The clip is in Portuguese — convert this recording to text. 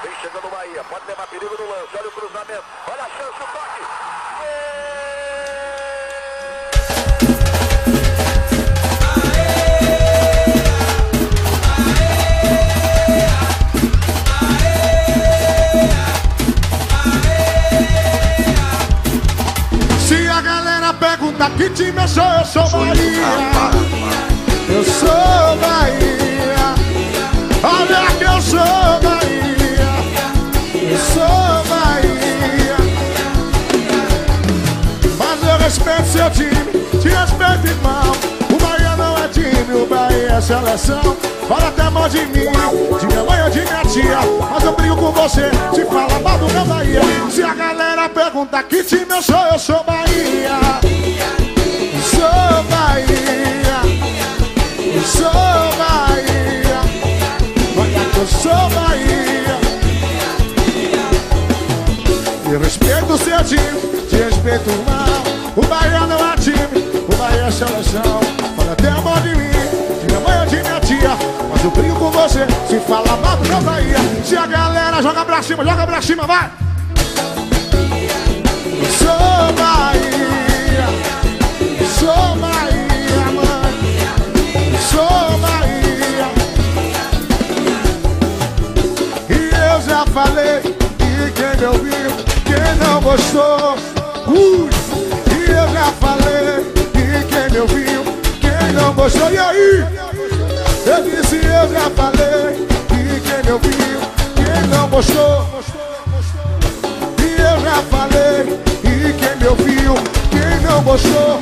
Vem chegando o Bahia, pode levar perigo no lance, olha o cruzamento, olha a chance, o toque. Se a galera pergunta que time eu sou Bahia. Eu sou Bahia. Olha que eu sou Bahia. Eu sou Bahia. Mas eu respeito seu time, te respeito, irmão. O Bahia não é time, o Bahia é seleção. Fala até mal de mim, de minha mãe ou de minha tia, mas eu brigo com você, se fala mal do meu Bahia. Se a galera pergunta que time eu sou Bahia. Eu sou Bahia. Eu sou Bahia. Olha que eu sou Bahia. Eu respeito o seu time, te respeito o mal. O Bahia não é time, o Bahia é seleção. Fala até mal de mim, de minha mãe ou de minha tia, mas eu brigo com você, se fala mal do meu Bahia. Se a galera joga pra cima, vai! Eu sou Bahia. Eu sou Bahia, mãe. Eu sou Bahia. E eu já falei, e quem me ouviu, quem não gostou, e eu já falei, e quem me ouviu, quem não gostou, e aí? Eu disse, eu já falei, e quem me ouviu, quem não gostou. E eu já falei, e quem me ouviu, quem não gostou.